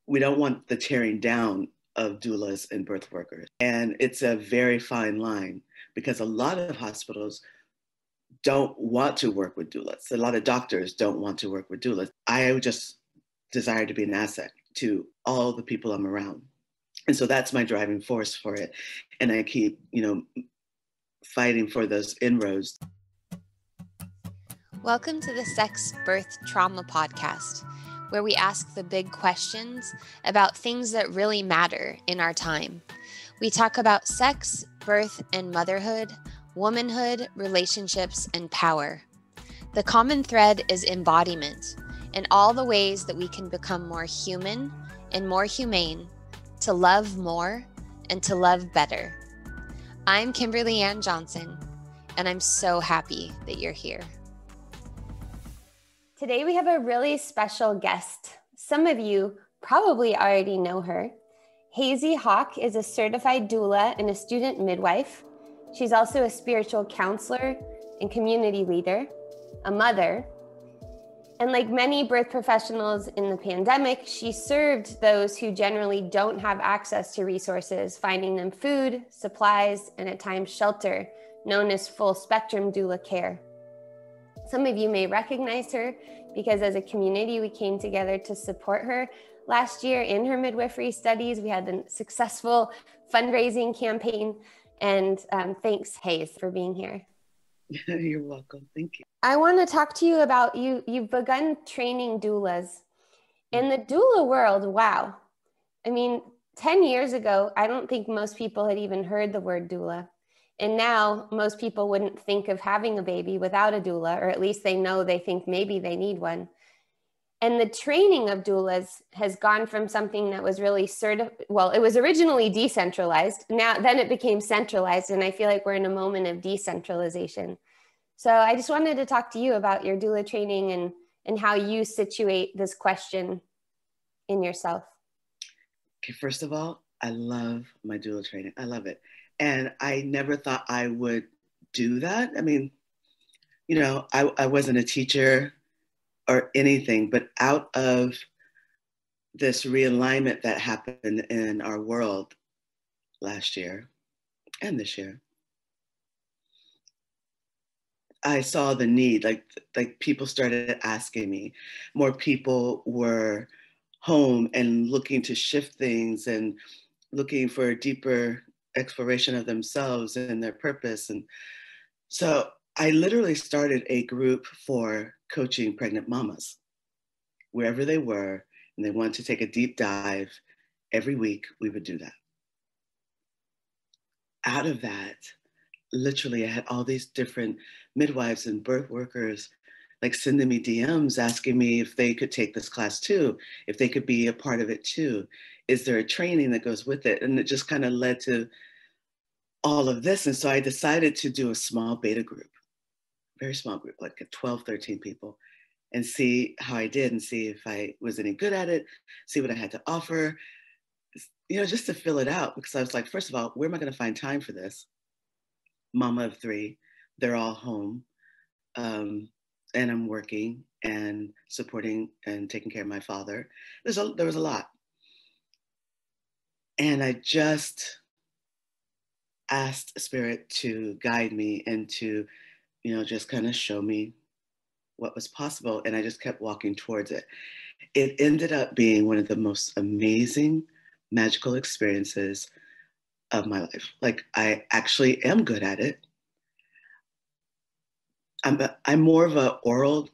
we don't want the tearing down of doulas and birth workers. And it's a very fine line because a lot of hospitals don't want to work with doulas. A lot of doctors don't want to work with doulas. I just desire to be an asset to all the people I'm around. And so that's my driving force for it. And I keep, fighting for those inroads. Welcome to the Sex, Birth, Trauma podcast, where we ask the big questions about things that really matter in our time. We talk about sex, birth, and motherhood, womanhood, relationships, and power. The common thread is embodiment and all the ways that we can become more human and more humane, to love more and to love better. I'm Kimberly and Johnson, and I'm so happy that you're here. Today we have a really special guest. Some of you probably already know her. Haize Hawke is a certified doula and a student midwife. She's also a spiritual counselor and community leader, a mother. And like many birth professionals in the pandemic, she served those who generally don't have access to resources, finding them food, supplies, and at times shelter, known as full spectrum doula care. Some of you may recognize her because as a community, we came together to support her. Last year in her midwifery studies, we had a successful fundraising campaign. And thanks, Haize, for being here. You're welcome. Thank you. I want to talk to you about you've begun training doulas. In the doula world, wow. I mean, 10 years ago, I don't think most people had even heard the word doula. And now most people wouldn't think of having a baby without a doula, or at least they think maybe they need one. And the training of doulas has gone from something that was really it was originally decentralized. Then it became centralized. And I feel like we're in a moment of decentralization. So I just wanted to talk to you about your doula training and how you situate this question in yourself. Okay, first of all, I love my doula training. I love it. And I never thought I would do that. I mean, I wasn't a teacher or anything, but out of this realignment that happened in our world last year and this year, I saw the need, like people started asking me. More people were home and looking to shift things and looking for a deeper exploration of themselves and their purpose. And so I literally started a group for coaching pregnant mamas, wherever they were, and they wanted to take a deep dive. Every week we would do that. Out of that, literally I had all these different midwives and birth workers like sending me DMs asking me if they could take this class too, if they could be a part of it too. Is there a training that goes with it? And it just kind of led to all of this. And so I decided to do a small beta group, very small group, like 12, 13 people, and see how I did and see if I was any good at it, see what I had to offer, just to fill it out. Because I was like, first of all, where am I going to find time for this? Mama of 3, they're all home. And I'm working and supporting and taking care of my father. There was a lot. And I just asked Spirit to guide me and to, just kind of show me what was possible. And I just kept walking towards it. It ended up being one of the most amazing, magical experiences of my life. Like, I actually am good at it. I'm more of an oral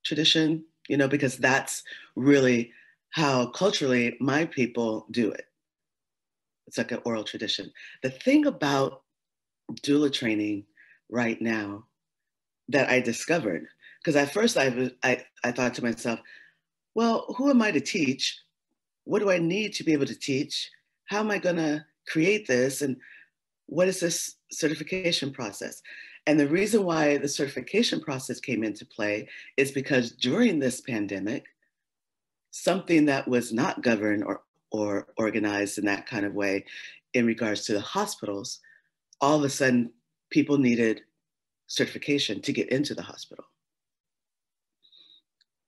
tradition, because that's really how culturally my people do it. It's like an oral tradition. The thing about doula training right now that I discovered, because at first I thought to myself, well, who am I to teach? What do I need to be able to teach? How am I going to create this? And what is this certification process? And the reason why the certification process came into play is because during this pandemic, something that was not governed or organized in that kind of way in regards to the hospitals, all of a sudden people needed certification to get into the hospital.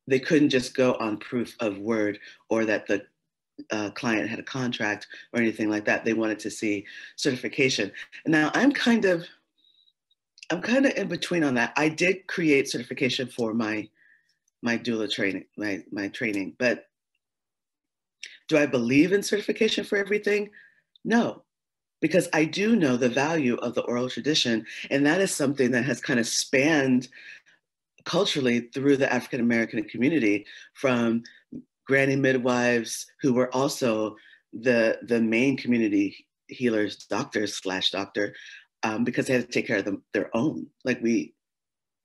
They couldn't just go on proof of word or that the client had a contract or anything like that. They wanted to see certification. And now I'm kind of in between on that. I did create certification for my doula training, my training, but do I believe in certification for everything? No, because I do know the value of the oral tradition, and that is something that has kind of spanned culturally through the African American community, from granny midwives who were also the main community healers, doctors slash doctor, because they had to take care of their own. Like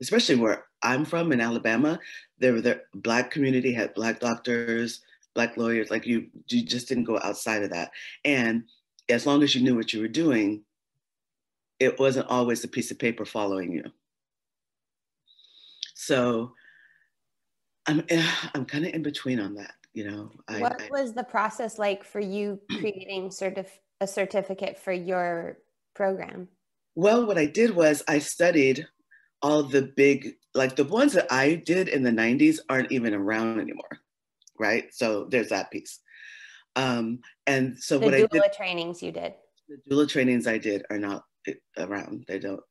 especially where I'm from in Alabama, the Black community had Black doctors, Black lawyers. Like you just didn't go outside of that. And as long as you knew what you were doing, it wasn't always a piece of paper following you. So I'm kind of in between on that, you know. What was the process like for you creating a certificate for your program? Well, what I did was I studied all the big, like the ones that I did in the 90s aren't even around anymore, right? So there's that piece. And so the doula trainings you did. The doula trainings I did are not around. They don't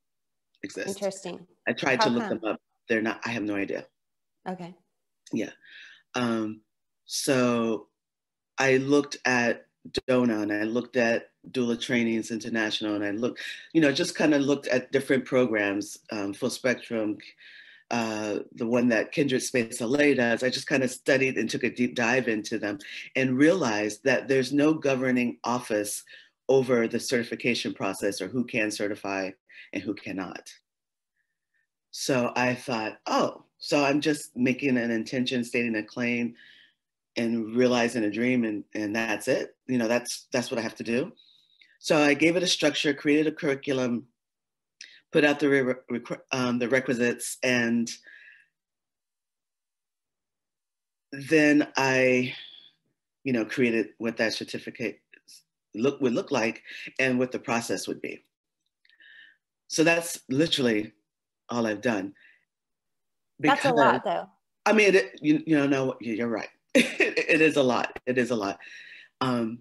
exist. Interesting. I tried to look them up. They're not, I have no idea. Okay. Yeah. So I looked at DONA and I looked at Doula Trainings International, and I looked, just kind of looked at different programs, Full Spectrum, the one that Kindred Space LA does. I just kind of studied and took a deep dive into them and realized that there's no governing office over the certification process, or who can certify and who cannot. So I thought, so I'm just making an intention, stating a claim, and realizing a dream, and that's it. That's what I have to do. So I gave it a structure, created a curriculum, put out the requisites, and then I, created what that certificate would look like and what the process would be. So that's literally all I've done. That's a lot, though. I mean, no, you're right. It is a lot. It is a lot. And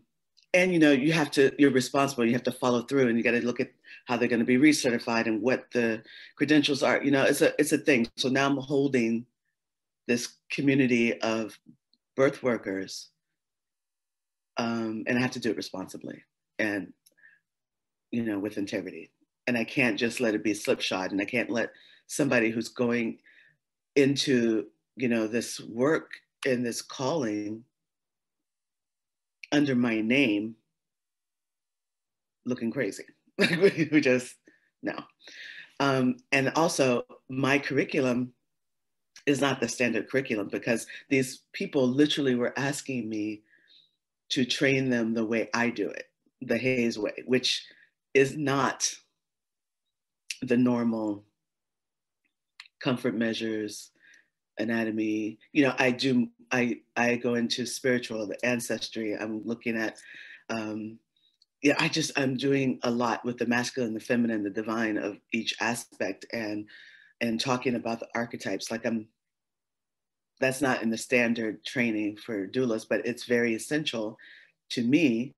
you're responsible. You have to follow through, and you got to look at how they're going to be recertified and what the credentials are. It's a thing. So now I'm holding this community of birth workers, and I have to do it responsibly and with integrity. And I can't just let it be slipshod, and I can't let somebody who's going into this work and this calling under my name looking crazy. We just, no. And also my curriculum is not the standard curriculum, because these people literally were asking me to train them the way I do it, the Haize way, which is not the normal comfort measures, anatomy. I go into spiritual, the ancestry. I'm looking at, I'm doing a lot with the masculine, the feminine, the divine of each aspect, and talking about the archetypes. That's not in the standard training for doulas, but it's very essential to me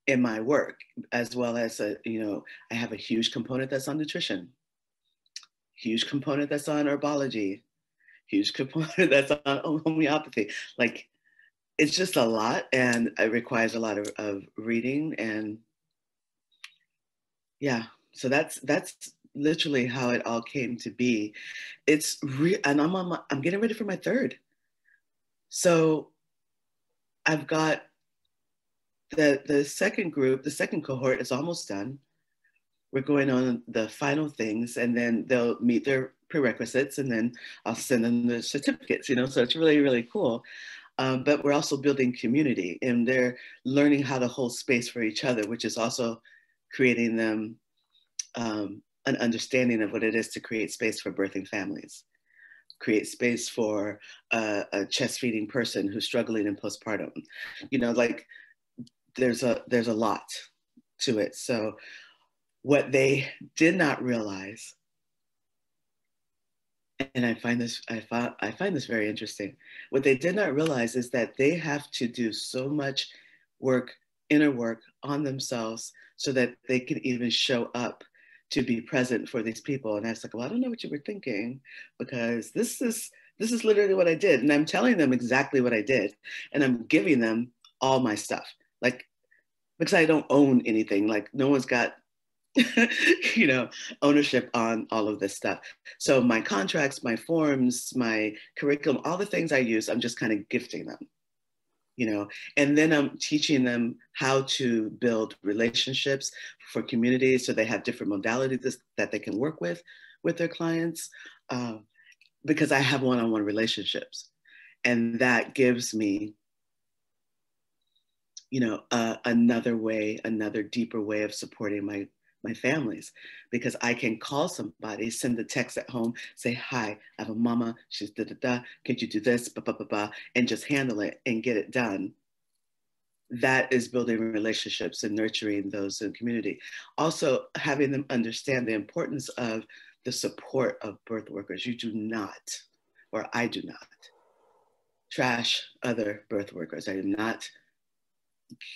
in my work, as well as, I have a huge component that's on nutrition, huge component that's on herbology, huge component that's on homeopathy. Like, it's just a lot, and it requires a lot of reading, and yeah. So that's literally how it all came to be. And I'm getting ready for my third. So I've got the second group, the second cohort is almost done. We're going on the final things, and then they'll meet their prerequisites, and then I'll send them the certificates, so it's really, really cool. But we're also building community, and they're learning how to hold space for each other, which is also creating them an understanding of what it is to create space for birthing families, create space for a chest feeding person who's struggling in postpartum. There's a lot to it. So what they did not realize, and I find this very interesting. What they did not realize is that they have to do so much inner work on themselves so that they can even show up to be present for these people. And I was like, well, I don't know what you were thinking, because this is literally what I did. And I'm telling them exactly what I did. And I'm giving them all my stuff. Like, because I don't own anything. Like, no one's got ownership on all of this stuff. So my contracts, my forms, my curriculum, all the things I use, I'm just kind of gifting them, and then I'm teaching them how to build relationships for communities, so they have different modalities that they can work with their clients, because I have one-on-one relationships, and that gives me another deeper way of supporting my families, because I can call somebody, send a text at home, say, hi, I have a mama, she's da-da-da, could you do this, ba-ba-ba-ba, and just handle it and get it done. That is building relationships and nurturing those in the community. Also, having them understand the importance of the support of birth workers. You do not, or I do not, trash other birth workers. I am not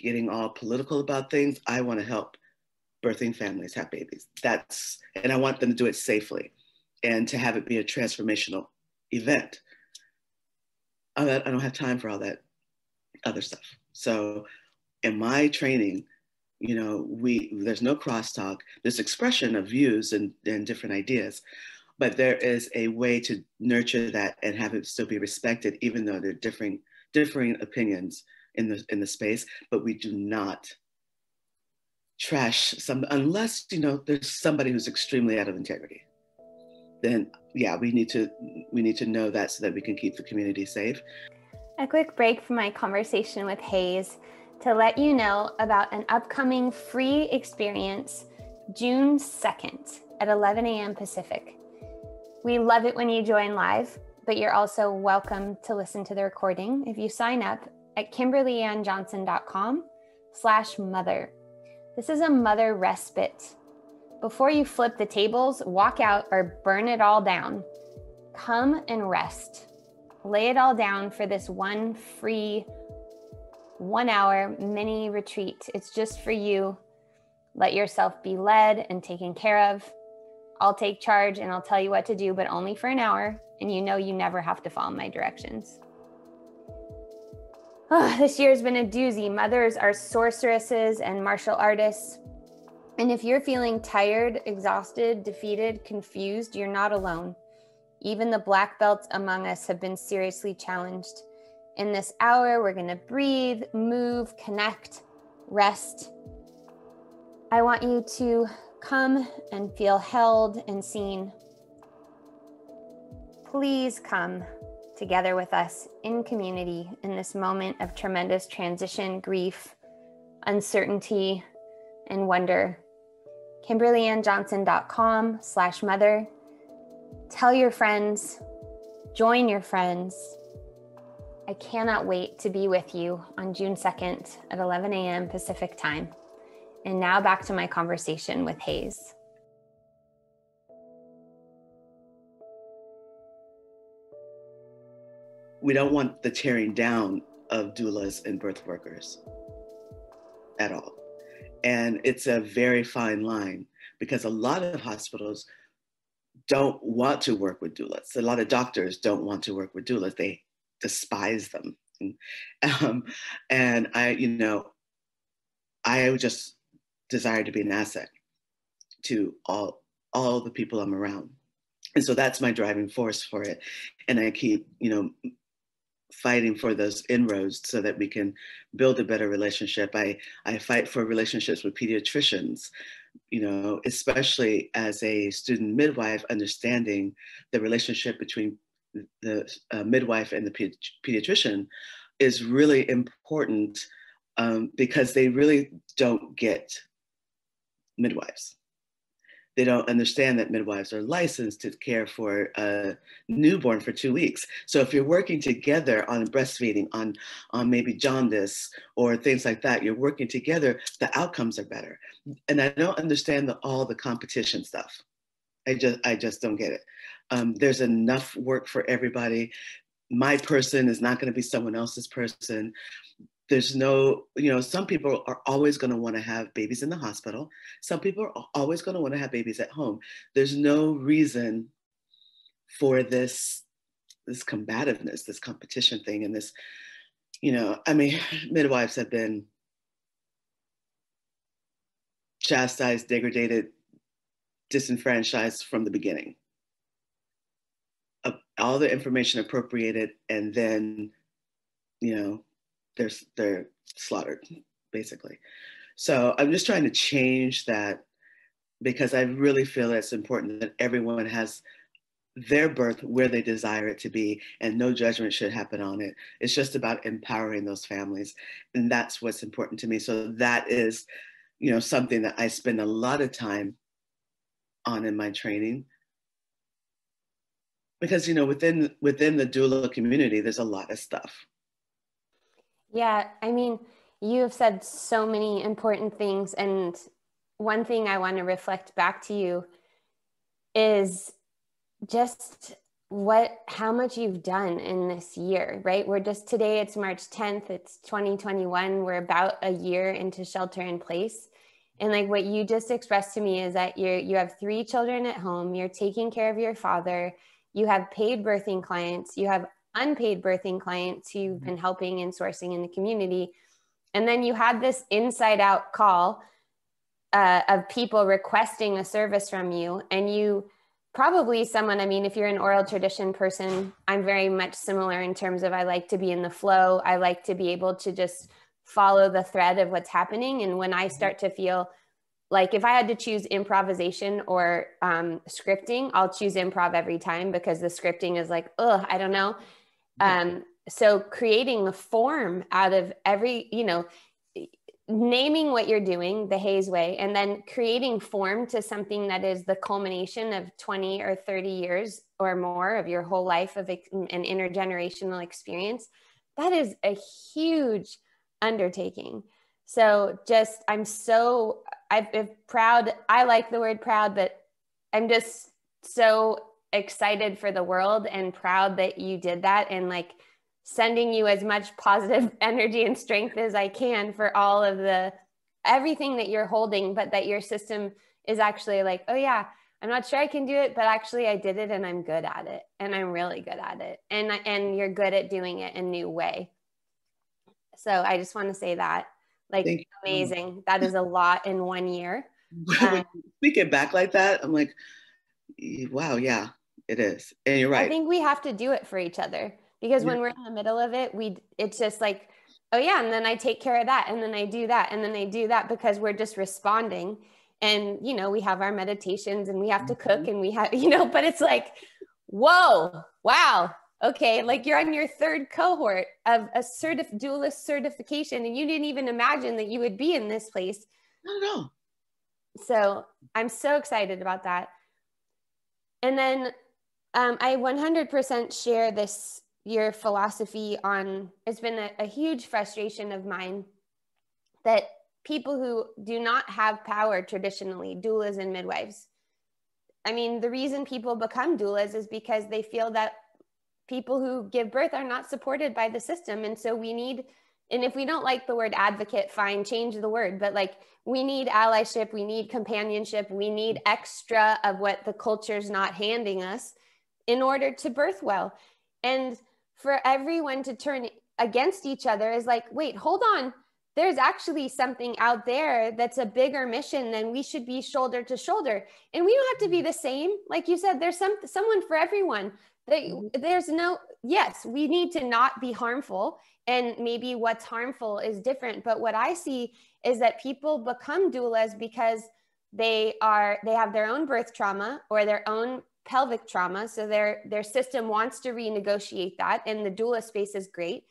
getting all political about things. I want to help birthing families have babies. And I want them to do it safely and to have it be a transformational event. I don't have time for all that other stuff. So in my training, there's no crosstalk, there's expression of views and different ideas, but there is a way to nurture that and have it still be respected, even though there are differing opinions in the space. But we do not trash unless there's somebody who's extremely out of integrity. Then yeah, we need to know that, so that we can keep the community safe. A quick break from my conversation with Haize to let you know about an upcoming free experience June 2nd at 11 a.m. Pacific. We love it when you join live, but you're also welcome to listen to the recording if you sign up at kimberlyannjohnson.com/mother. This is a mother respite. Before you flip the tables, walk out, or burn it all down, come and rest. Lay it all down for this one free 1-hour mini retreat. It's just for you. Let yourself be led and taken care of. I'll take charge and I'll tell you what to do, but only for an hour. And you never have to follow my directions. Oh, this year's been a doozy. Mothers are sorceresses and martial artists. And if you're feeling tired, exhausted, defeated, confused, you're not alone. Even the black belts among us have been seriously challenged. In this hour, we're going to breathe, move, connect, rest. I want you to come and feel held and seen. Please come together with us in community in this moment of tremendous transition, grief, uncertainty, and wonder. KimberlyannJohnson.com/mother. Tell your friends, join your friends. I cannot wait to be with you on June 2nd at 11 a.m. Pacific time. And now back to my conversation with Haize. We don't want the tearing down of doulas and birth workers at all. And it's a very fine line, because a lot of hospitals don't want to work with doulas. A lot of doctors don't want to work with doulas. They despise them. And I just desire to be an asset to all the people I'm around. And so that's my driving force for it. And I keep, fighting for those inroads so that we can build a better relationship. I fight for relationships with pediatricians, especially as a student midwife, understanding the relationship between the midwife and the pediatrician is really important, because they really don't get midwives. They don't understand that midwives are licensed to care for a newborn for 2 weeks. So if you're working together on breastfeeding, on maybe jaundice or things like that, you're working together, the outcomes are better. And I don't understand all the competition stuff. I just don't get it. There's enough work for everybody. My person is not going to be someone else's person. There's no, you know, some people are always going to want to have babies in the hospital. Some people are always going to want to have babies at home. There's no reason for this combativeness, this competition thing, and this, you know, I mean, midwives have been chastised, degraded, disenfranchised from the beginning. All the information appropriated, and then, you know, they're slaughtered, basically. So I'm just trying to change that, because I really feel it's important that everyone has their birth where they desire it to be, and no judgment should happen on it. It's just about empowering those families, and that's what's important to me. So that is, you know, something that I spend a lot of time on in my training, because, you know, within the doula community, there's a lot of stuff. Yeah, I mean, you have said so many important things, and one thing I want to reflect back to you is just how much you've done in this year, right? Today, it's March 10th, it's 2021. We're about a year into shelter in place. And like what you just expressed to me is that you have 3 children at home, you're taking care of your father, you have paid birthing clients, you have unpaid birthing clients who you've been helping and sourcing in the community. And then you had this inside out call of people requesting a service from you, and you probably someone, I mean, if you're an oral tradition person, I'm very much similar in terms of I like to be in the flow. I like to be able to just follow the thread of what's happening. And when I start to feel like if I had to choose improvisation or scripting, I'll choose improv every time, because the scripting is like, oh, I don't know. So creating a form out of every, you know, naming what you're doing, the Haize way, and then creating form to something that is the culmination of 20 or 30 years or more of your whole life of an intergenerational experience. That is a huge undertaking. So just, I'm proud. I like the word proud, but I'm just so excited for the world and proud that you did that, and like sending you as much positive energy and strength as I can for all of everything that you're holding, but that your system is actually like, oh yeah, I'm not sure I can do it, but actually I did it and I'm good at it. And I'm really good at it. And you're good at doing it in a new way. So I just want to say that, like, amazing. That is a lot in 1 year. When you speak it back like that, I'm like, wow, yeah, it is. And you're right. I think we have to do it for each other, because when we're in the middle of it, it's just like, oh yeah, and then I take care of that, and then I do that, and then I do that, because we're just responding. And, you know, we have our meditations and we have to cook and we have, you know, but it's like, whoa, wow. Okay. Like you're on your 3rd cohort of a doula certification, and you didn't even imagine that you would be in this place. Not at all. So I'm so excited about that. And then I 100% share your philosophy on, it's been a huge frustration of mine that people who do not have power traditionally, doulas and midwives. I mean, the reason people become doulas is because they feel that people who give birth are not supported by the system. And so we need, and if we don't like the word advocate, fine, change the word. But like, we need allyship, we need companionship, we need extra of what the culture's not handing us in order to birth well. And for everyone to turn against each other is like, wait, hold on. There's actually something out there that's a bigger mission than we should be shoulder to shoulder. And we don't have to be the same. Like you said, there's someone for everyone. Yes, we need to not be harmful. And maybe what's harmful is different. But what I see is that people become doulas because they have their own birth trauma or their own pelvic trauma. So their system wants to renegotiate that. And the doula space is great.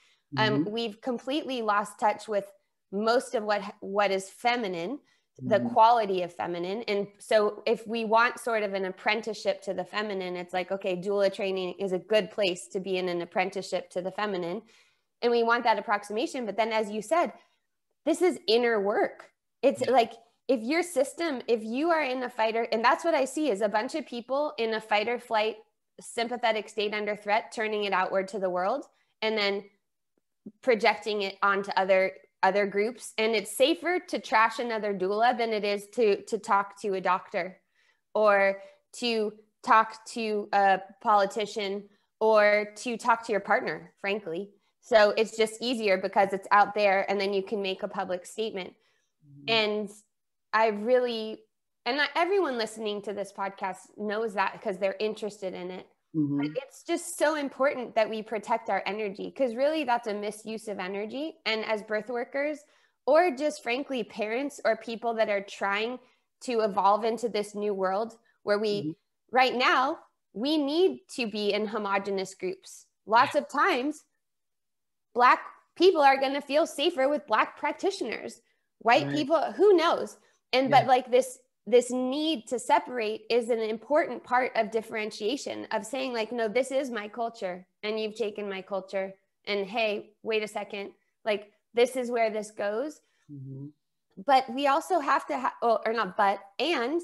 We've completely lost touch with most of what is feminine, the quality of feminine. And so if we want sort of an apprenticeship to the feminine, it's like, okay, doula training is a good place to be in an apprenticeship to the feminine. And we want that approximation. But then, as you said, this is inner work. It's like, if your system, if you are in a fighter, and that's what I see is a bunch of people in a fight or flight sympathetic state under threat, turning it outward to the world, and then projecting it onto other groups. And it's safer to trash another doula than it is to talk to a doctor or to talk to a politician or to talk to your partner, frankly. So it's just easier because it's out there and then you can make a public statement. And everyone listening to this podcast knows that because they're interested in it. But it's just so important that we protect our energy, because really that's a misuse of energy. And as birth workers, or just frankly parents or people that are trying to evolve into this new world where we right now, we need to be in homogenous groups. Lots of times, Black people are going to feel safer with Black practitioners. White people, who knows? And but like this need to separate is an important part of differentiation, of saying like, no, this is my culture and you've taken my culture, and hey, wait a second, like this is where this goes. But we also have to and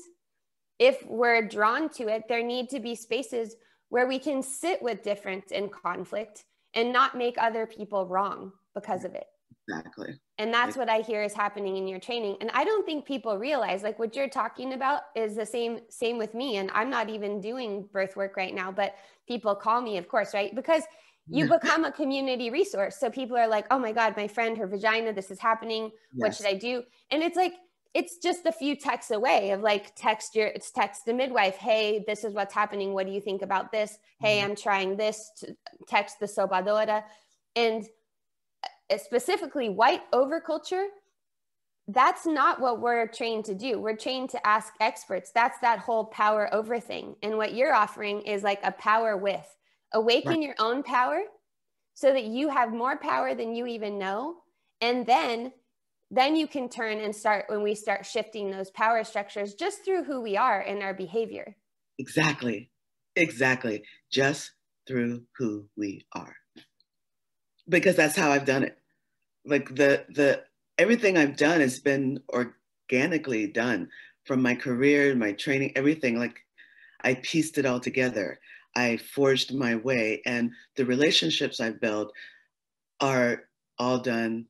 if we're drawn to it, there need to be spaces where we can sit with difference and conflict and not make other people wrong because of it. Exactly. And that's what I hear is happening in your training. And I don't think people realize, like, what you're talking about is the same with me. And I'm not even doing birth work right now, but people call me, of course, right? Because you become a community resource. So people are like, oh my God, my friend, her vagina, this is happening. What should I do? And it's like, it's just a few texts away of like, text the midwife. Hey, this is what's happening. What do you think about this? Hey, I'm trying this. Text the sobadora. And specifically white overculture, that's not what we're trained to do. We're trained to ask experts. That's that whole power over thing. And what you're offering is like a power with. Awaken your own power so that you have more power than you even know. And then you can turn and when we start shifting those power structures just through who we are and our behavior. Exactly. Just through who we are. Because that's how I've done it. Like the everything I've done has been organically done, from my career, my training, everything. Like I pieced it all together. I forged my way, and the relationships I've built are all done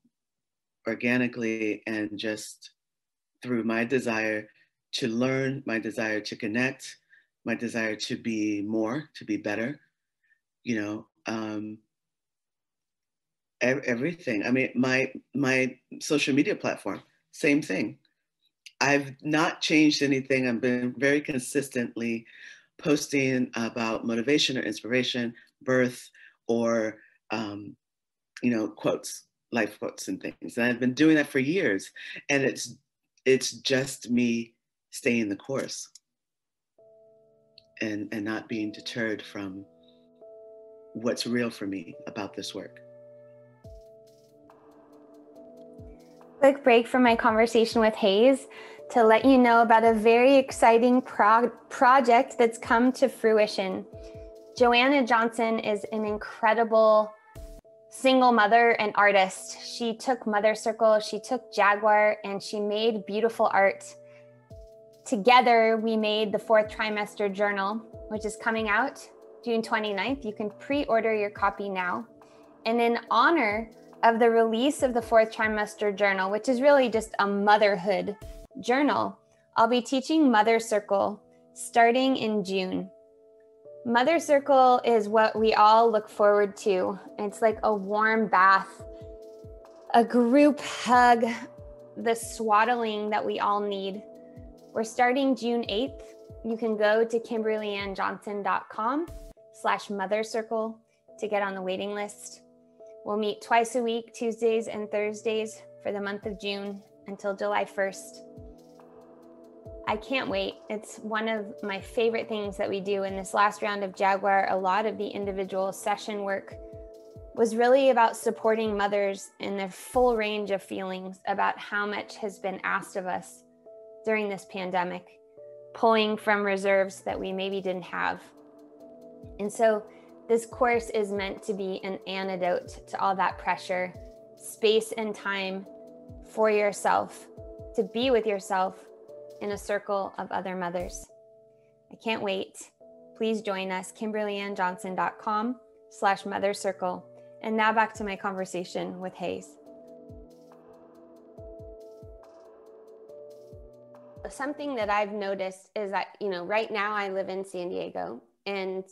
organically and just through my desire to learn, my desire to connect, my desire to be more, to be better, everything. I mean, my social media platform, same thing. I've not changed anything. I've been very consistently posting about motivation or inspiration, birth, or quotes, life quotes and things. And I've been doing that for years. And it's just me staying the course and not being deterred from what's real for me about this work. Quick break from my conversation with Haize to let you know about a very exciting project that's come to fruition. Joanna Johnson is an incredible single mother and artist. She took Mother Circle, she took Jaguar, and she made beautiful art. Together, we made the 4th Trimester Journal, which is coming out June 29th. You can pre-order your copy now. And in honor of the release of the 4th Trimester Journal, which is really just a motherhood journal, I'll be teaching Mother Circle starting in June. Mother Circle is what we all look forward to. It's like a warm bath, a group hug, the swaddling that we all need. We're starting June 8th. You can go to kimberlyannjohnson.com/Mother Circle to get on the waiting list. We'll meet twice a week, Tuesdays and Thursdays, for the month of June until July 1st. I can't wait. It's one of my favorite things that we do. In this last round of Jaguar, a lot of the individual session work was really about supporting mothers in their full range of feelings about how much has been asked of us during this pandemic, pulling from reserves that we maybe didn't have. And so this course is meant to be an antidote to all that pressure, space and time for yourself, to be with yourself in a circle of other mothers. I can't wait. Please join us, kimberlyannjohnson.com/Mother Circle. And now back to my conversation with Haize. Something that I've noticed is that, you know, right now I live in San Diego, and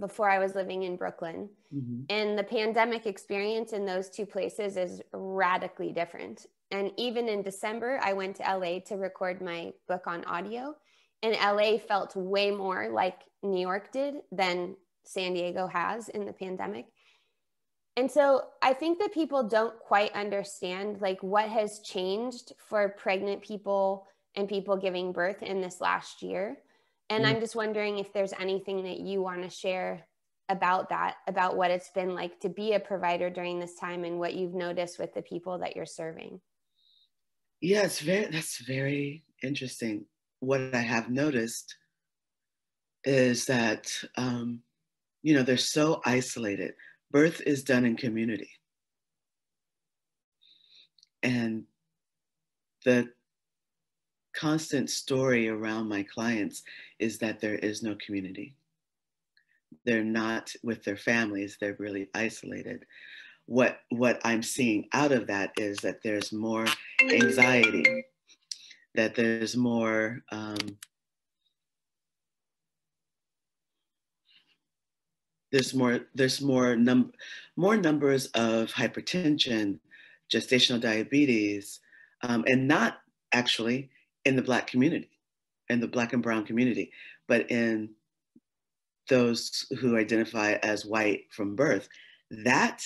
before I was living in Brooklyn. Mm-hmm. And the pandemic experience in those two places is radically different. And even in December, I went to LA to record my book on audio, and LA felt way more like New York did than San Diego has in the pandemic. And so I think that people don't quite understand like what has changed for pregnant people and people giving birth in this last year. And I'm just wondering if there's anything that you want to share about that, about what it's been like to be a provider during this time and what you've noticed with the people that you're serving. Yeah, that's very interesting. What I have noticed is that, you know, they're so isolated. Birth is done in community. And the constant story around my clients is that there is no community. They're not with their families, they're really isolated. What I'm seeing out of that is that there's more anxiety, that there's more more numbers of hypertension, gestational diabetes, and not actually in the Black community, in the Black and Brown community, but in those who identify as white from birth. That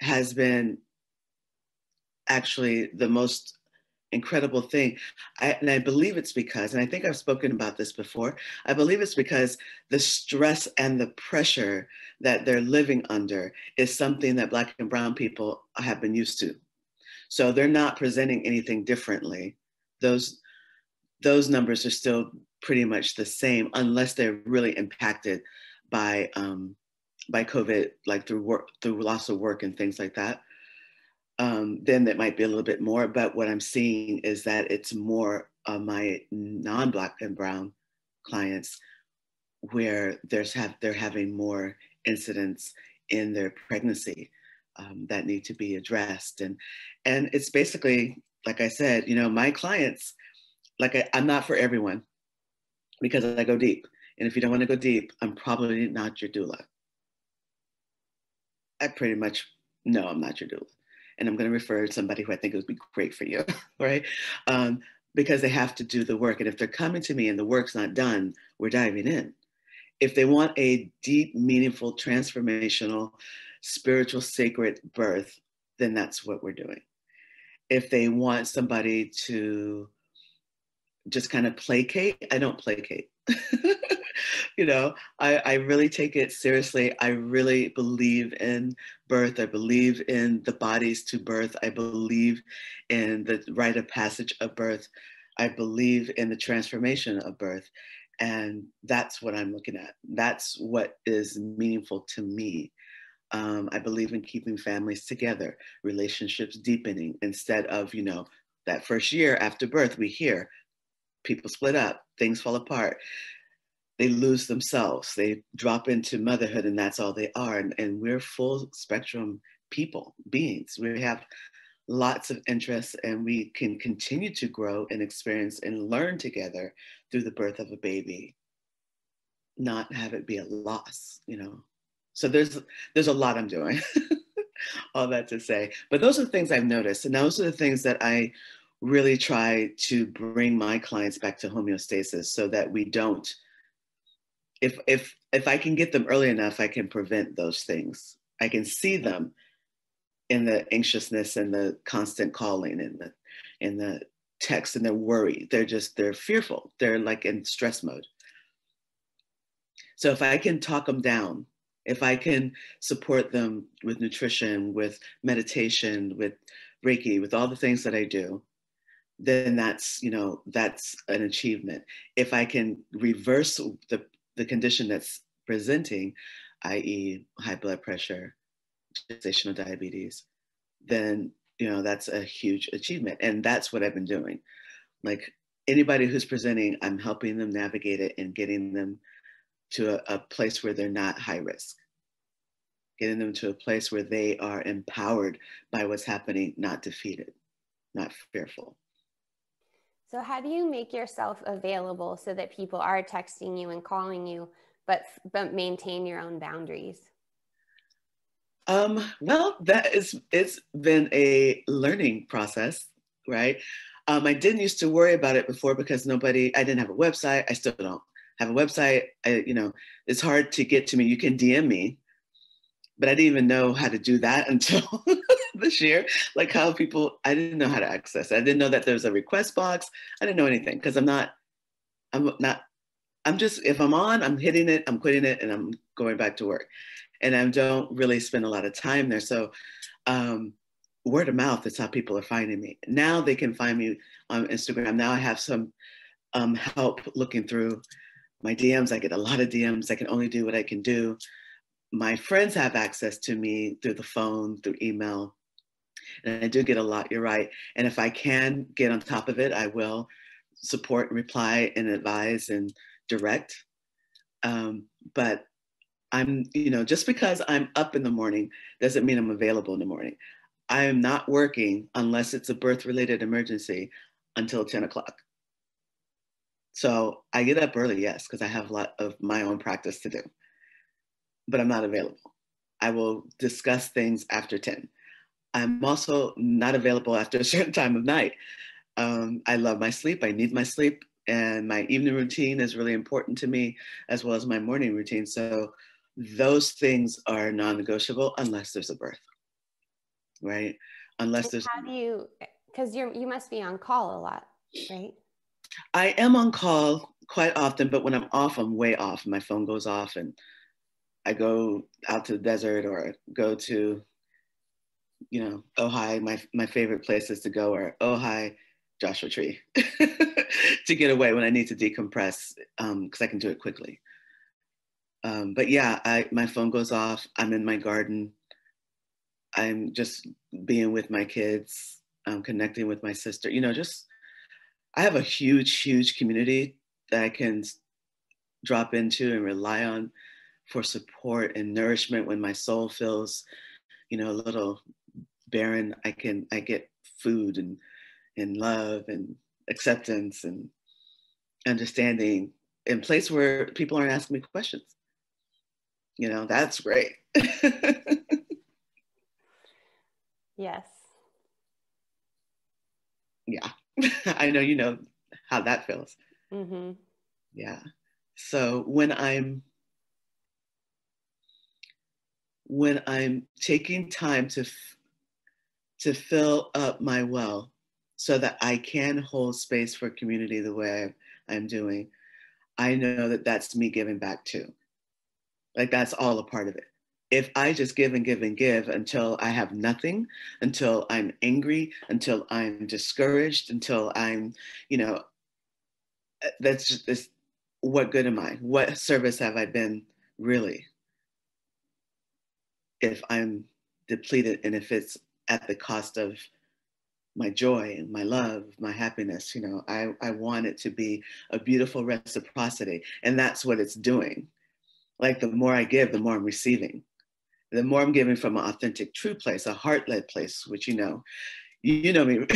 has been actually the most incredible thing. And I believe it's because, and I think I've spoken about this before, I believe it's because the stress and the pressure that they're living under is something that Black and Brown people have been used to. So they're not presenting anything differently. Those numbers are still pretty much the same, unless they're really impacted by COVID, like through loss of work and things like that. Then that might be a little bit more. But what I'm seeing is that it's more of my non-Black and Brown clients where they're having more incidents in their pregnancy that need to be addressed. And it's basically, like I said, you know, my clients, I'm not for everyone because I go deep. And if you don't want to go deep, I'm probably not your doula. I pretty much know I'm not your doula. And I'm going to refer to somebody who I think would be great for you, right? Because they have to do the work. And if they're coming to me and the work's not done, we're diving in. If they want a deep, meaningful, transformational, spiritual, sacred birth, then that's what we're doing. If they want somebody to just kind of placate, I don't placate. You know, I really take it seriously. I really believe in birth. I believe in the bodies to birth. I believe in the rite of passage of birth. I believe in the transformation of birth. And that's what I'm looking at. That's what is meaningful to me. I believe in keeping families together, relationships deepening, instead of, you know, that first year after birth, we hear people split up, things fall apart. They lose themselves. They drop into motherhood, and that's all they are. And we're full spectrum people, beings. We have lots of interests, and we can continue to grow and experience and learn together through the birth of a baby, not have it be a loss, you know? So there's a lot I'm doing, all that to say. But those are the things I've noticed. And those are the things that I really try to bring my clients back to homeostasis, so that we don't, if I can get them early enough, I can prevent those things. I can see them in the anxiousness and the constant calling and the text and the worry. They're fearful. They're like in stress mode. So if I can talk them down, if I can support them with nutrition, with meditation, with Reiki, with all the things that I do, then that's, you know, that's an achievement. If I can reverse the condition that's presenting, i.e. high blood pressure, gestational diabetes, then, you know, that's a huge achievement. And that's what I've been doing. Like anybody who's presenting, I'm helping them navigate it and getting them to a place where they're not high risk. getting them to a place where they are empowered by what's happening, not defeated, not fearful. So how do you make yourself available so that people are texting you and calling you, but maintain your own boundaries? Well, it's been a learning process, right? I didn't used to worry about it before because I didn't have a website. I still don't have a website. It's hard to get to me. You can DM me, but I didn't even know how to do that until this year. Like I didn't know how to access it. I didn't know that there was a request box. I didn't know anything because I'm just, if I'm on, I'm hitting it, I'm quitting it, and I'm going back to work. And I don't really spend a lot of time there. So word of mouth is how people are finding me. Now they can find me on Instagram. Now I have some help looking through my DMs. I get a lot of DMs. I can only do what I can do. My friends have access to me through the phone, through email. And I do get a lot, you're right. And if I can get on top of it, I will support, reply, and advise and direct. But just because I'm up in the morning doesn't mean I'm available in the morning. I am not working unless it's a birth-related emergency until 10 o'clock. So I get up early, yes, because I have a lot of my own practice to do, but I'm not available. I will discuss things after 10. I'm also not available after a certain time of night. I love my sleep. I need my sleep. And my evening routine is really important to me, as well as my morning routine. So those things are non-negotiable unless there's a birth, right? Unless there's. How do you, because you must be on call a lot, right? I am on call quite often, but when I'm off, I'm way off. My phone goes off and I go out to the desert or go to, Ojai. My favorite places to go are Ojai, Joshua Tree, to get away when I need to decompress, because I can do it quickly. But yeah, my phone goes off. I'm in my garden. I'm just being with my kids, connecting with my sister. I have a huge, huge community that I can drop into and rely on for support and nourishment when my soul feels, a little barren. I get food and love and acceptance and understanding in place where people aren't asking me questions. That's great. Yes. Yeah. I know you know how that feels. Mm-hmm. Yeah. So when I'm taking time to fill up my well so that I can hold space for community the way I'm doing, I know that that's me giving back too. Like that's all a part of it. If I just give and give and give until I have nothing, until I'm angry, until I'm discouraged, until I'm, that's just this, what good am I? What service have I been really if I'm depleted and if it's at the cost of my joy and my love, my happiness? I want it to be a beautiful reciprocity. And that's what it's doing. Like the more I give, the more I'm receiving. The more I'm giving from an authentic, true place, a heart-led place, which you know me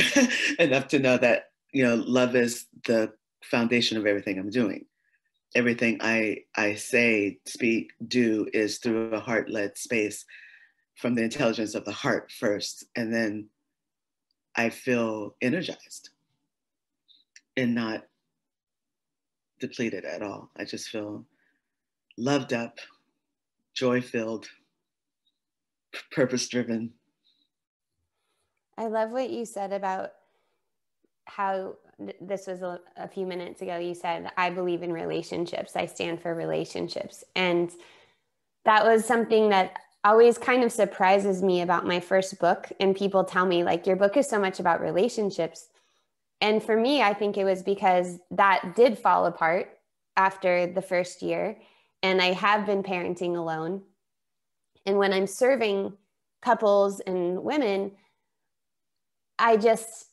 enough to know that love is the foundation of everything I'm doing. Everything I say, speak, do is through a heart-led space from the intelligence of the heart first, and then I feel energized and not depleted at all. I just feel loved up, joy-filled, purpose-driven. I love what you said about how this was a few minutes ago. You said, I believe in relationships. I stand for relationships. And that was something that always kind of surprises me about my first book. And people tell me, like, your book is so much about relationships. And for me, I think it was because that did fall apart after the first year. And I have been parenting alone. And when I'm serving couples and women, there's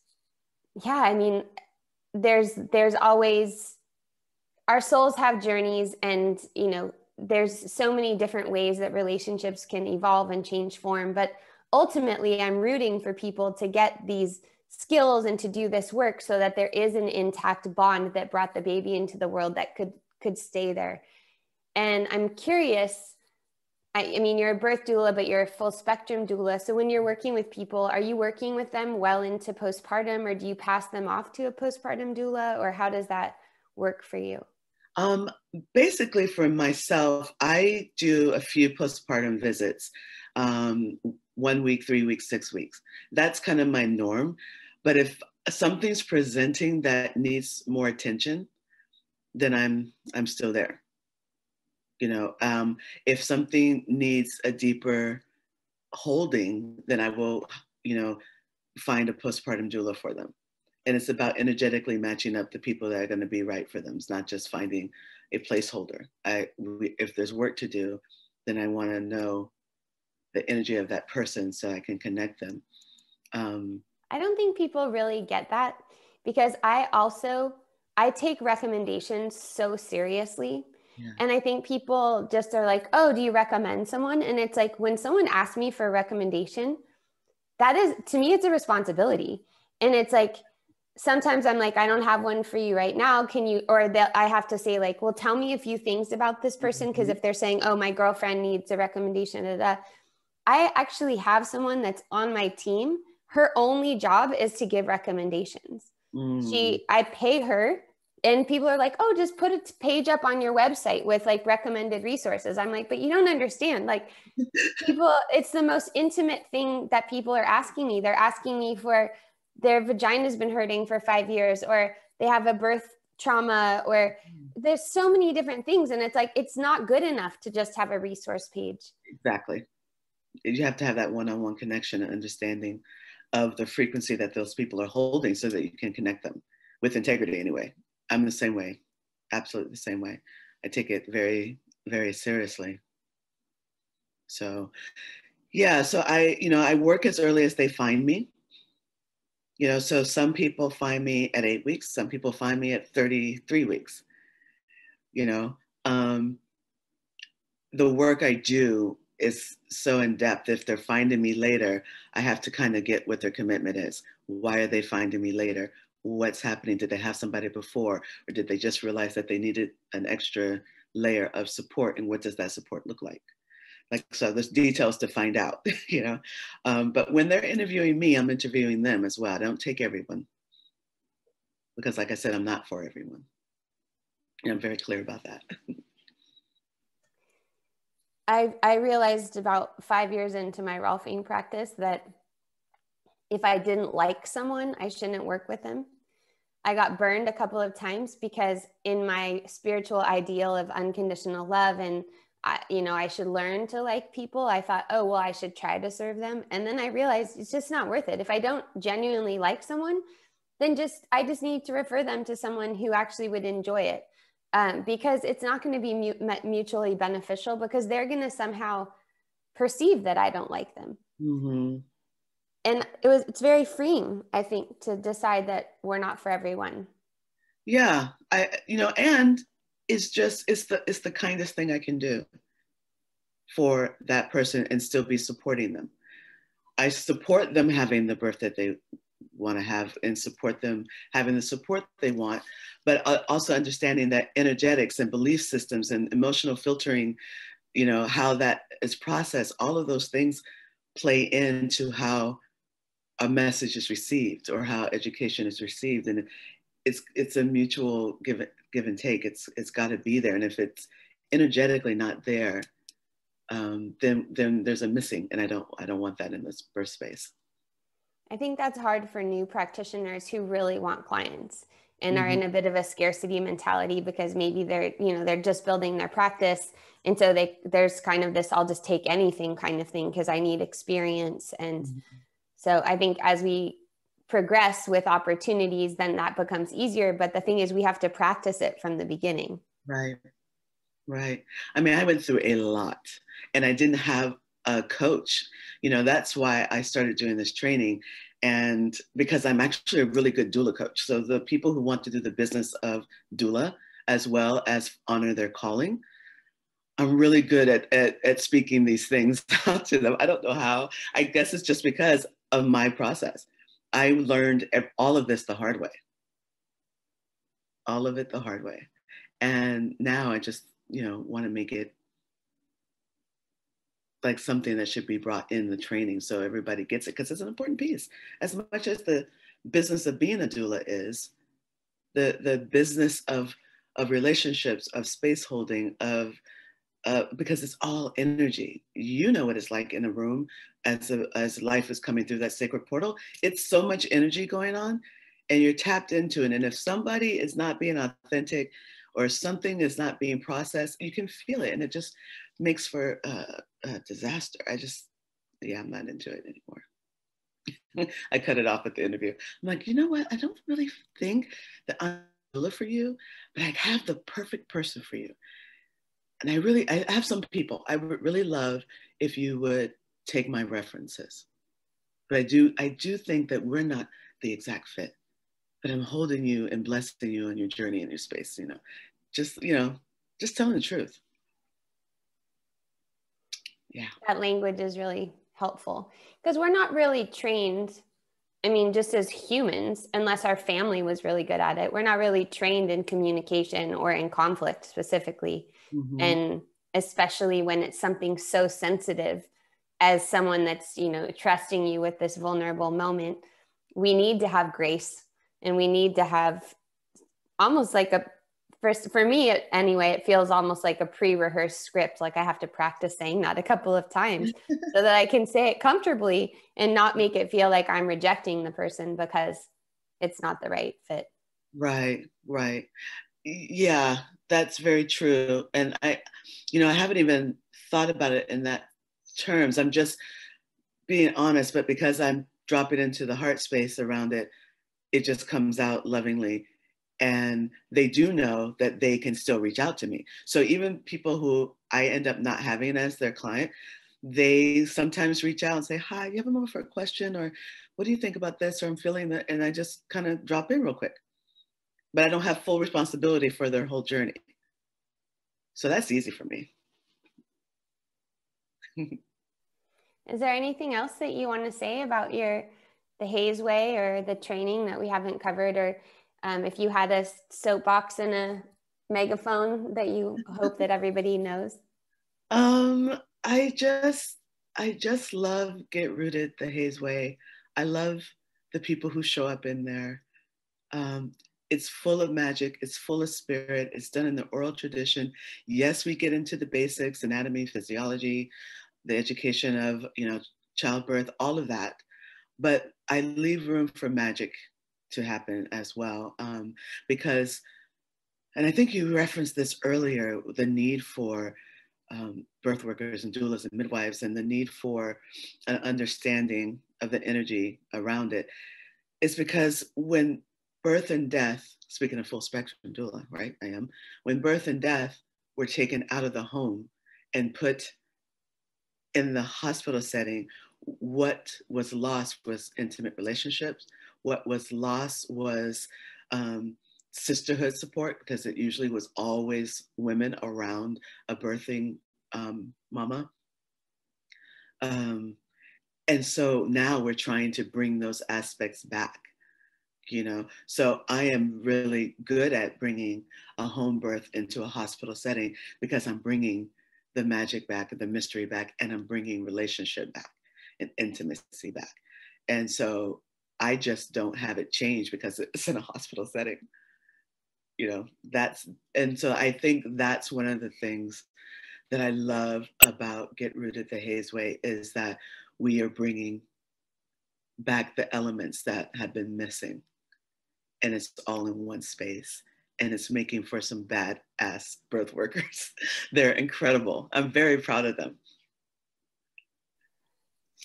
always, our souls have journeys, and, there's so many different ways that relationships can evolve and change form. But ultimately, I'm rooting for people to get these skills and to do this work so that there is an intact bond that brought the baby into the world that could stay there. And I'm curious, I mean, you're a birth doula, but you're a full spectrum doula. So when you're working with people, are you working with them well into postpartum, or do you pass them off to a postpartum doula, or how does that work for you? Basically for myself, I do a few postpartum visits, 1 week, 3 weeks, 6 weeks. That's kind of my norm. But if something's presenting that needs more attention, then I'm still there. You know, if something needs a deeper holding, then I will, you know, find a postpartum doula for them. And it's about energetically matching up the people that are going to be right for them. It's not just finding a placeholder. If there's work to do, then I want to know the energy of that person so I can connect them. I don't think people really get that, because I take recommendations so seriously. Yeah. And I think people just are like, oh, do you recommend someone? And it's like, when someone asks me for a recommendation, that is, to me, it's a responsibility. And it's like, sometimes I'm like, I don't have one for you right now. Can you, or I have to say like, well, tell me a few things about this person. Because if they're saying, oh, my girlfriend needs a recommendation, I actually have someone that's on my team. Her only job is to give recommendations. I pay her, and people are like, oh, just put a page up on your website with like recommended resources. I'm like, but you don't understand. Like, people, it's the most intimate thing that people are asking me. They're asking me for their vagina's been hurting for 5 years, or they have a birth trauma, or there's so many different things. And it's like, it's not good enough to just have a resource page. Exactly. You have to have that one-on-one connection and understanding of the frequency that those people are holding so that you can connect them with integrity anyway. I'm the same way, absolutely the same way. I take it very, very seriously. So yeah, so I work as early as they find me. You know, so some people find me at 8 weeks, some people find me at 33 weeks. You know, the work I do is so in depth. If they're finding me later, I have to kind of get what their commitment is. Why are they finding me later? What's happening? Did they have somebody before? Or did they just realize that they needed an extra layer of support? And what does that support look like? Like, so there's details to find out, you know. But when they're interviewing me, I'm interviewing them as well. I don't take everyone. Because like I said, I'm not for everyone. And I'm very clear about that. I realized about 5 years into my Rolfing practice that if I didn't like someone, I shouldn't work with them. I got burned a couple of times because in my spiritual ideal of unconditional love and I should learn to like people, I thought, oh, well, I should try to serve them. And then I realized it's just not worth it. If I don't genuinely like someone, then I just need to refer them to someone who actually would enjoy it. Because it's not going to be mutually beneficial, because they're going to somehow perceive that I don't like them. Mm-hmm. And it's very freeing, I think, to decide that we're not for everyone. Yeah, and it's the kindest thing I can do for that person and still be supporting them. I support them having the birth that they want to have and support them having the support they want, but also understanding that energetics and belief systems and emotional filtering, how that is processed, all of those things play into how a message is received or how education is received. And it's a mutual give and take. It's got to be there. And if it's energetically not there, then there's a missing, and I don't want that in this birth space. I think that's hard for new practitioners who really want clients and are in a bit of a scarcity mentality, because maybe they're just building their practice. And so there's kind of this, I'll just take anything kind of thing because I need experience. And so I think as we progress with opportunities, then that becomes easier. But the thing is, we have to practice it from the beginning. Right. I mean, I went through a lot, and I didn't have a coach. That's why I started doing this training. And because I'm actually a really good doula coach. So the people who want to do the business of doula as well as honor their calling, I'm really good at speaking these things out to them. I don't know how. I guess it's just because of my process. I learned all of this the hard way, all of it the hard way. And now I just, want to make it like something that should be brought in the training so everybody gets it, because it's an important piece. As much as the business of being a doula is, the business of relationships, of space holding, of because it's all energy. You know what it's like in a room as life is coming through that sacred portal. It's so much energy going on, and you're tapped into it. And if somebody is not being authentic, or something is not being processed, you can feel it, and it just makes for a disaster. I'm not into it anymore. I cut it off at the interview. I'm like, you know what? I don't really think that I'm a doula for you, but I have the perfect person for you. And I have some people I would really love if you would take my references. But I do think that we're not the exact fit. But I'm holding you and blessing you on your journey in your space, just telling the truth. Yeah. That language is really helpful because we're not really trained. I mean, just as humans, unless our family was really good at it, we're not really trained in communication or in conflict specifically. Mm-hmm. And especially when it's something so sensitive as someone that's, trusting you with this vulnerable moment, we need to have grace, and we need to have almost like for me anyway, it feels almost like a pre-rehearsed script. Like I have to practice saying that a couple of times so that I can say it comfortably and not make it feel like I'm rejecting the person because it's not the right fit. Right. Yeah, that's very true. And I haven't even thought about it in that terms. I'm just being honest, but because I'm dropping into the heart space around it, it just comes out lovingly. And they do know that they can still reach out to me. So even people who I end up not having as their client, they sometimes reach out and say, hi, you have a moment for a question? Or what do you think about this? Or I'm feeling that. And I just kind of drop in real quick. But I don't have full responsibility for their whole journey. So that's easy for me. Is there anything else that you want to say about the Haize way or the training that we haven't covered, or if you had a soapbox and a megaphone that you hope that everybody knows? I just love Get Rooted the Haize way. I love the people who show up in there. It's full of magic. It's full of spirit. It's done in the oral tradition. Yes, we get into the basics, anatomy, physiology, the education of, childbirth, all of that. But I leave room for magic to happen as well. Because, and I think you referenced this earlier, the need for birth workers and doulas and midwives, and the need for an understanding of the energy around it. It's because when birth and death, speaking of full spectrum doula, right? When birth and death were taken out of the home and put in the hospital setting, what was lost was intimate relationships. What was lost was sisterhood support, because it usually was always women around a birthing mama. And so now we're trying to bring those aspects back. So I am really good at bringing a home birth into a hospital setting, because I'm bringing the magic back, the mystery back, and I'm bringing relationship back and intimacy back. And so I just don't have it change because it's in a hospital setting. And so I think that's one of the things that I love about Get Rooted the Haize way, is that we are bringing back the elements that have been missing. And it's all in one space. And it's making for some badass birth workers. They're incredible. I'm very proud of them.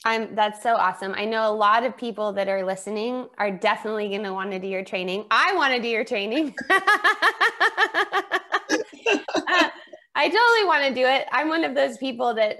That's so awesome. I know a lot of people that are listening are definitely going to want to do your training. I want to do your training. I totally want to do it. I'm one of those people that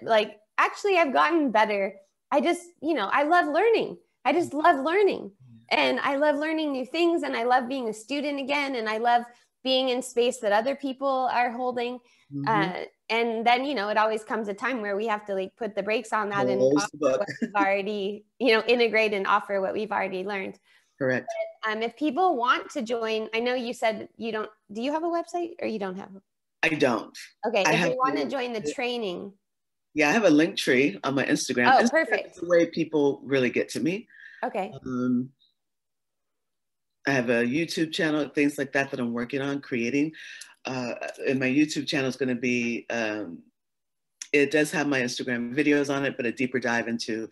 actually I've gotten better. I just, I love learning. I just love learning. And I love learning new things, and I love being a student again. And I love being in space that other people are holding. And then, you know, it always comes a time where we have to like put the brakes on that and offer what we've already, you know, integrate and offer what we've already learned. Correct. But, if people want to join, I know you said you don't, do you have a website or you don't have? I don't. Okay. If they want to join the training. Yeah, I have a link tree on my Instagram. Oh, Instagram perfect. is the way people really get to me. Okay. I have a YouTube channel, things like that I'm working on creating. And my YouTube channel is going to be, it does have my Instagram videos on it, but a deeper dive into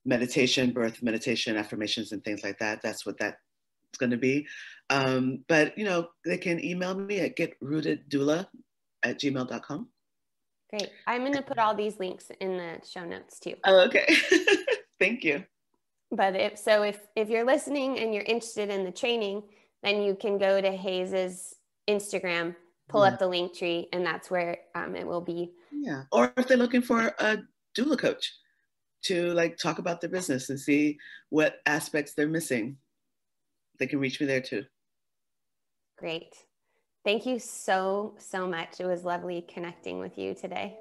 meditation, birth meditation, affirmations, and things like that. That's what that's going to be. But, you know, they can email me at getrooteddoula@gmail.com. Great. I'm going to put all these links in the show notes too. Oh, okay. Thank you. But if you're listening and you're interested in the training, then you can go to Haize's Instagram, pull up the link tree, and that's where it will be. Yeah. Or if they're looking for a doula coach to like talk about their business and see what aspects they're missing, they can reach me there too. Great. Thank you so much. It was lovely connecting with you today.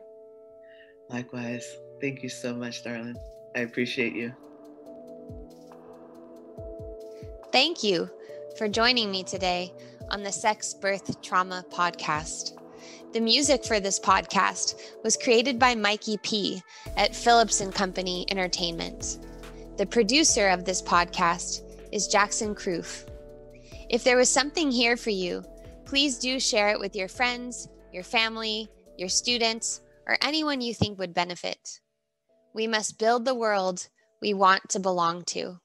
Likewise. Thank you so much, darling. I appreciate you. Thank you for joining me today on the Sex, Birth, Trauma podcast. The music for this podcast was created by Mikey P. at Phillips & Company Entertainment. The producer of this podcast is Jackson Kroof. If there was something here for you, please do share it with your friends, your family, your students, or anyone you think would benefit. We must build the world we want to belong to.